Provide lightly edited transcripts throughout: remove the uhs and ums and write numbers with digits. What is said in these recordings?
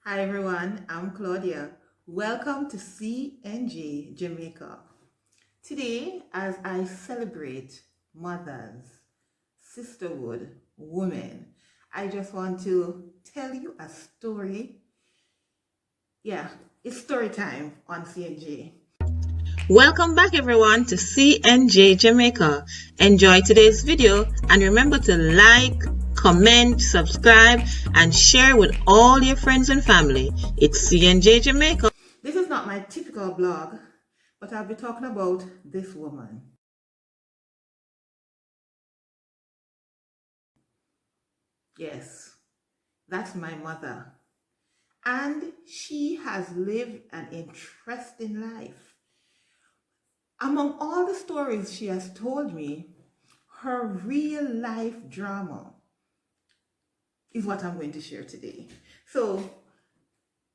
Hi everyone, I'm Claudia. Welcome to CNJ Jamaica. Today, as I celebrate mothers, sisterhood, women, I just want to tell you a story. Yeah, it's story time on CNJ. Welcome back everyone to CNJ Jamaica. Enjoy today's video and remember to like, comment, subscribe and share with all your friends and family. It's CNJ Jamaica. This is not my typical blog, but I'll be talking about this woman. Yes, that's my mother. And she has lived an interesting life. Among all the stories she has told me, her real life drama is what I'm going to share today. So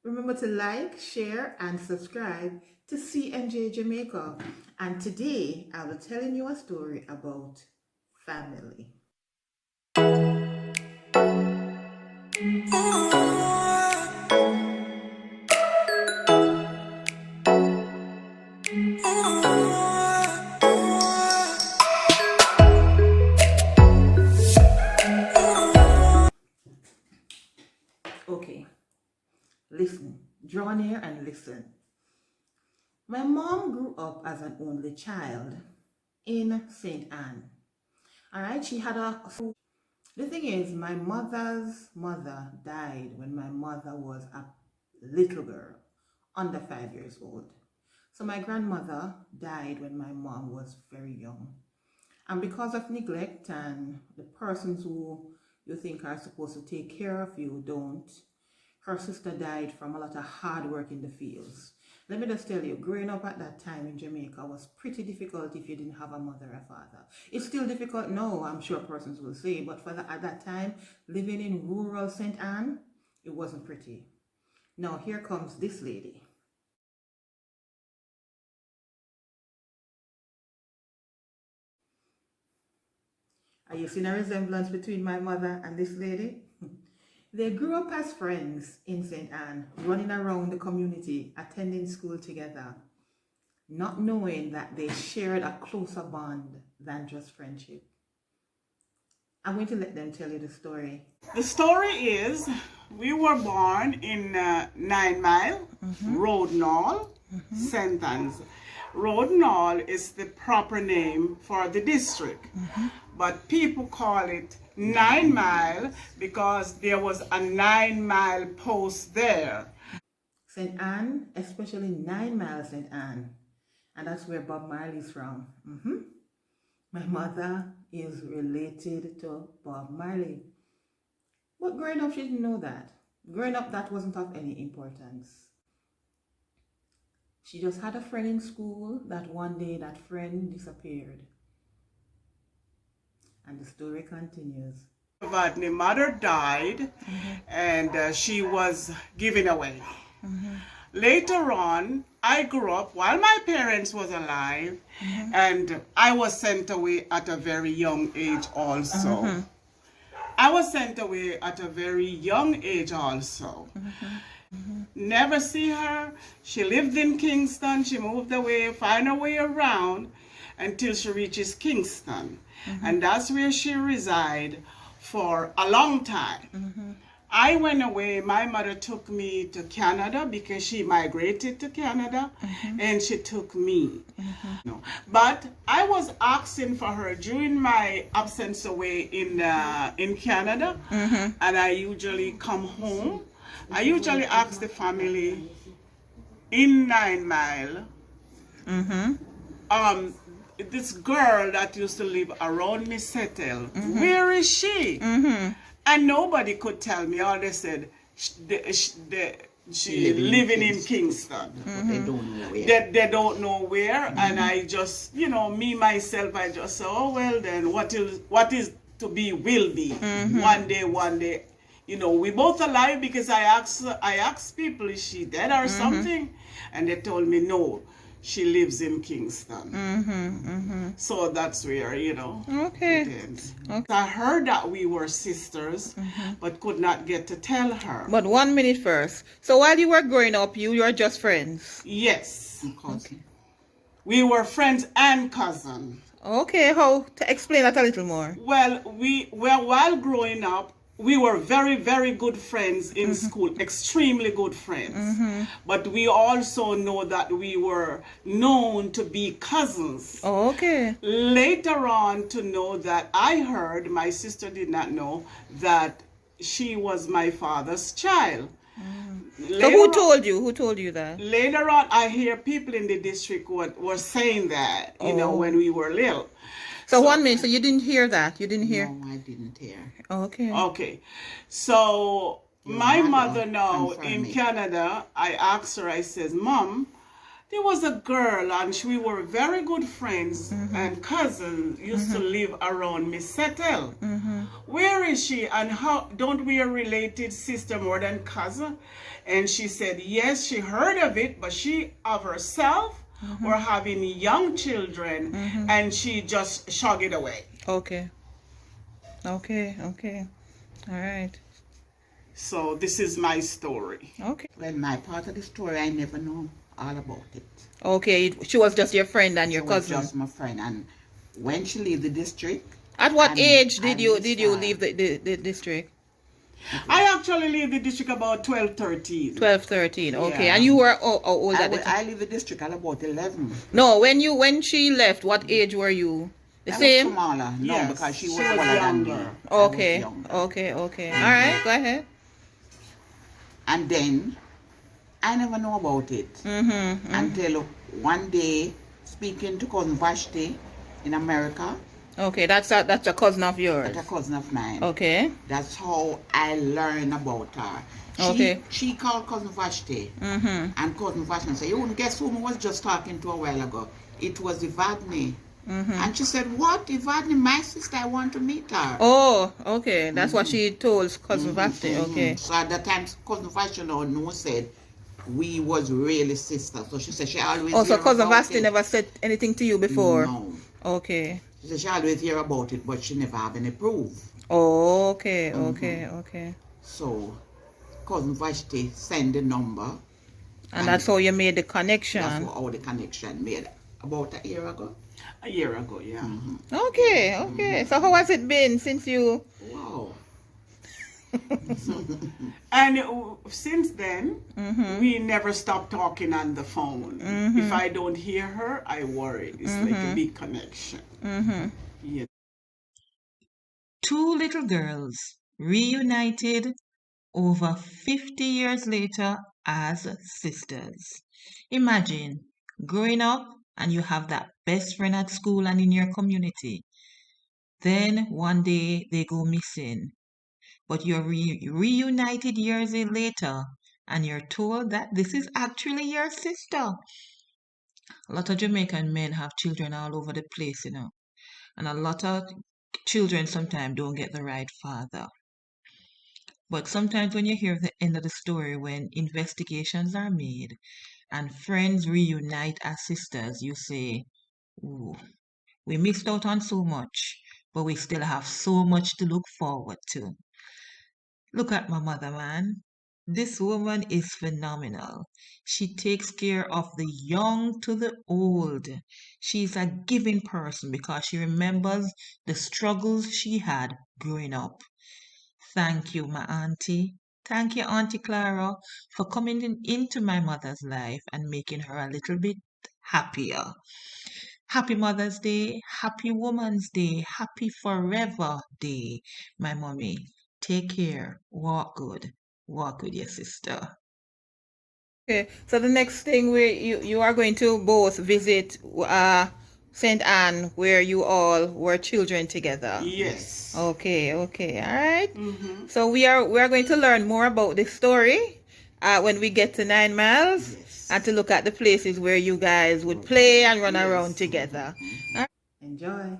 remember to like, share, and subscribe to CNJ Jamaica. And today I'll be telling you a story about family. Okay, listen, draw near and listen. My mom grew up as an only child in St. Anne. All right, she had the thing is, my mother's mother died when my mother was a little girl, under 5 years old. So my grandmother died when my mom was very young. And because of neglect and the persons who you think are supposed to take care of you don't, her sister died from a lot of hard work in the fields. Let me just tell you, growing up at that time in Jamaica was pretty difficult if you didn't have a mother or father. It's still difficult now, I'm sure persons will say, but at that time, living in rural St. Anne, it wasn't pretty. Now here comes this lady. Are you seeing a resemblance between my mother and this lady? They grew up as friends in St. Anne, running around the community, attending school together, not knowing that they shared a closer bond than just friendship. I'm going to let them tell you the story. The story is we were born in 9 Mile, Road Knoll, St. Anne's. Road Knoll is the proper name for the district, but people call it 9 Mile because there was a 9 Mile post there. St. Anne, especially 9 Mile St. Anne, and that's where Bob Marley's from. My mother is related to Bob Marley. But growing up, she didn't know that. Growing up, that wasn't of any importance. She just had a friend in school that one day that friend disappeared. And the story continues. But my mother died and she was given away. Later on, I grew up while my parents was alive and I was sent away at a very young age also. I was sent away at a very young age also. Never see her. She lived in Kingston. She moved away, found her way around until she reaches Kingston. And that's where she resided for a long time. I went away. My mother took me to Canada because she migrated to Canada and she took me. But I was asking for her during my absence away in Canada and I usually come home. I usually ask the family in 9 Mile, this girl that used to live around me settle, where is she? And nobody could tell me. All they said, she living in Kingston. They don't know where. They don't know where. And I just, me, myself, I just say, oh, well, then what is to be will be. One day. We both alive because I asked people, is she dead or something? And they told me, no, she lives in Kingston. So that's where, Okay. it ends. I heard that we were sisters, but could not get to tell her. But 1 minute first. So while you were growing up, you were just friends? Yes. Okay. We were friends and cousins. Okay, how to explain that a little more? Well, while growing up, we were very, very good friends in school, extremely good friends. But we also know that we were known to be cousins. Oh, okay. Later on, to know that I heard, my sister did not know, that she was my father's child. So who told you? Who told you that? Later on, I hear people in the district were saying that, when we were little. So 1 minute, so you didn't hear that? You didn't hear? No, I didn't hear. Okay. Okay. So my mother now in me. Canada, I asked her, I says, Mom, there was a girl and we were very good friends and cousins used to live around Miss Settle. Where is she and how don't we are related sister more than cousin? And she said, yes, she heard of it, but she of herself were having young children and she just shug it away. Okay. Okay. All right. So this is my story. Okay. Well, my part of the story, I never know all about it. Okay, she was just your friend and your She was cousin. just my friend. And when she leave the district, At what and- age did and you this leave the district? I actually leave the district about 12, 13. 12, 13. Okay, Yeah. and you were how old at the time? I leave the district at about 11. No, when she left, what age were you? The I same? was smaller. No, Yes, because she was she was older than me. younger. I was Okay, younger. okay. All right, go ahead. And then, I never know about it until one day, speaking to cousin Vashti in America, Okay, that's a cousin of yours. that's a cousin of mine. Okay. That's how I learned about her. Okay. She called cousin Vashti, and cousin Vashti said, "You wouldn't guess who I was just talking to a while ago? It was Evadne." And she said, "What, Evadne? My sister, I want to meet her." Oh, okay. That's what she told cousin Vashti. Okay. So at that time, cousin Vashti no said we was really sisters. So she said she always Oh, so hear cousin about Vashti it. never said anything to you before? No. Okay. She said she always hear about it, but she never have any proof. Oh, okay. So cousin Vashti send the number. And that's how you made the connection. That's how the connection made about a year ago. A year ago, yeah. Okay. So how has it been since you... Wow. And since then, we never stopped talking on the phone. If I don't hear her, I worry. It's like a big connection. Yeah. Two little girls reunited over 50 years later as sisters. Imagine growing up and you have that best friend at school and in your community. Then one day they go missing, but you're reunited years later and you're told that this is actually your sister. A lot of Jamaican men have children all over the place, and a lot of children sometimes don't get the right father. But sometimes when you hear the end of the story, when investigations are made and friends reunite as sisters, you say, ooh, we missed out on so much, but we still have so much to look forward to. Look at my mother, man. This woman is phenomenal. She takes care of the young to the old. She's a giving person because she remembers the struggles she had growing up. Thank you, my auntie. Thank you, Auntie Clara, for coming into my mother's life and making her a little bit happier. Happy Mother's Day, Happy Woman's Day, Happy Forever Day, my mommy. Take care. Walk good. Walk with your sister. Okay, so the next thing you are going to both visit St. Anne, where you all were children together. Yes. Okay, all right. So we are going to learn more about this story when we get to 9 Miles and to look at the places where you guys would play and run around together. Enjoy.